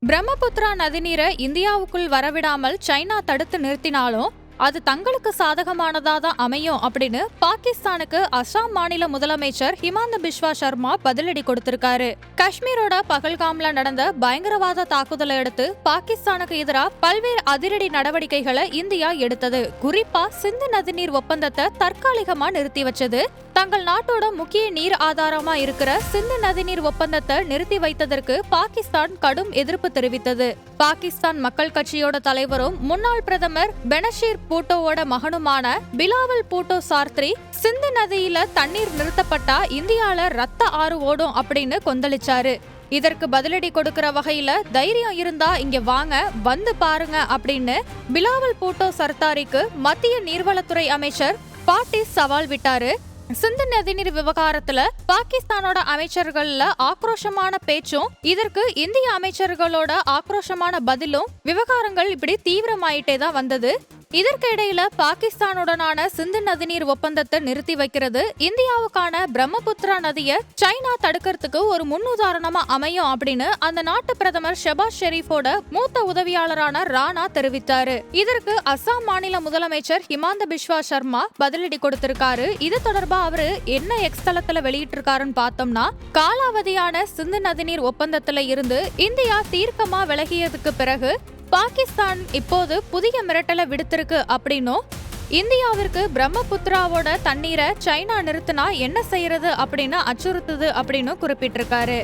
பிரம்மபுத்திரா நதிநீரை இந்தியாவுக்குள் வரவிடாமல் சைனா தடுத்து நிறுத்தினாலும் அது தங்களுக்கு சாதகமானதா தான் அமையும் அப்படின்னு பாகிஸ்தானுக்கு அசாம் மாநில முதலமைச்சர் ஹிமந்த பிஸ்வா சர்மா பதிலடி கொடுத்திருக்காரு. காஷ்மீரோட பகல்காம்ல நடந்த பயங்கரவாத தாக்குதலை அடுத்து பாகிஸ்தானுக்கு எதிராக பல்வேறு அதிரடி நடவடிக்கைகளை இந்தியா எடுத்தது. குறிப்பா சிந்து நதிநீர் ஒப்பந்தத்தை தற்காலிகமா நிறுத்தி வச்சது. தங்கள் நாட்டோட முக்கிய நீர் ஆதாரமா இருக்கிற சிந்து நதிநீர் ஒப்பந்தத்தை நிறுத்தி வைத்ததற்கு பாகிஸ்தான் கடும் எதிர்ப்பு தெரிவித்தது. பாகிஸ்தான் மக்கள் கட்சியோட தலைவரும் முன்னாள் பிரதமர் பெனஷீர் பூட்டோவோட மகனுமான பிலாவல் பூட்டோ சார்த்ரி சிந்து நதியில தண்ணீர் நிறுத்தப்பட்டா இந்தியால ரத்த ஆறு ஓடும் அப்படின்னு கொந்தளிச்சாரு. இதற்கு பதிலடி கொடுக்கிற வகையில தைரியம் இருந்தா இங்க வாங்க, வந்து பாருங்க அப்படின்னு பிலாவல் பூட்டோ சர்தாரிக்கு மத்திய நீர்வளத்துறை அமைச்சர் பாட்டிஸ் சவால் விட்டாரு. சிந்து நதிநீர் விவகாரத்துல பாகிஸ்தானோட அமைச்சர்கள்ல ஆக்ரோஷமான பேச்சும் இதற்கு இந்திய அமைச்சர்களோட ஆக்ரோஷமான பதிலும் விவகாரங்கள் இப்படி தீவிரமாயிட்டே தான் வந்தது. இதற்கிடையில பாகிஸ்தானுடனான சிந்து நதிநீர் ஒப்பந்தத்தை நிறுத்தி வைக்கிறது இந்தியாவுக்கான பிரம்மபுத்திரா நதியை சைனா தடுக்கிறதுக்கு ஒரு முன்னுதாரணமா அமையும் அப்படின்னு அந்த நாட்டு பிரதமர் ஷெபாஸ் ஷெரீஃபோட மூத்த உதவியாளரான ராணா தெரிவித்தாரு. இதற்கு அசாம் மாநில முதலமைச்சர் ஹிமந்த பிஸ்வா சர்மா பதிலடி கொடுத்திருக்காரு. இது தொடர்பா அவரு என்ன எக்ஸ் தளத்துல வெளியிட்டிருக்காருன்னு பார்த்தோம்னா, காலாவதியான சிந்து நதிநீர் ஒப்பந்தத்துல இருந்து இந்தியா தீர்க்கமா விலகியதுக்கு பிறகு பாகிஸ்தான் இப்போது புதிய மிரட்டலை விடுத்திருக்கு அப்படின்னும், இந்தியாவிற்கு பிரம்மபுத்திராவோட தண்ணீரை சைனா நிறுத்தினா என்ன செய்யறது அப்படின்னு அச்சுறுத்துது அப்படின்னு குறிப்பிட்டிருக்காரு.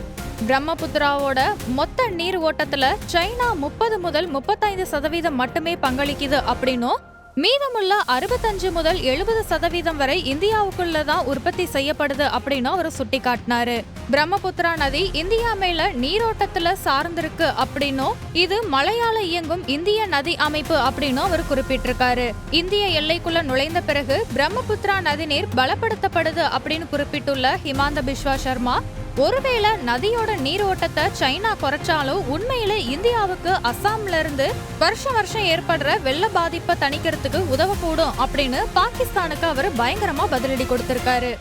பிரம்மபுத்திராவோட மொத்த நீர் ஓட்டத்துல சைனா 30 முதல் 35% மட்டுமே பங்களிக்குது அப்படின்னும், மீதமுள்ள 65 முதல் 70% வரை இந்தியாவுக்குள்ளதான் உற்பத்தி செய்யப்படுது அப்படின்னு அவர் சுட்டி காட்டினாரு. பிரம்மபுத்திரா நதி இந்தியா மேல நீரோட்டத்துல சார்ந்திருக்கு அப்படின்னும், இது மழையால இயங்கும் இந்திய நதி அமைப்பு அப்படின்னு அவர் குறிப்பிட்டிருக்காரு. இந்திய எல்லைக்குள்ள நுழைந்த பிறகு பிரம்மபுத்திரா நதிநீர் பலப்படுத்தப்படுது அப்படின்னு குறிப்பிட்டுள்ள ஹிமந்த பிஸ்வா சர்மா, ஒருவேளை நதியோட நீரோட்டத்தை சைனா குறைச்சாலும் உண்மையில இந்தியாவுக்கு அசாம்ல இருந்து வருஷம் ஏற்படுற வெள்ள பாதிப்பை தணிக்கிறதுக்கு உதவக்கூடும் அப்படின்னு பாகிஸ்தானுக்கு அவர் பயங்கரமா பதிலடி கொடுத்திருக்காரு.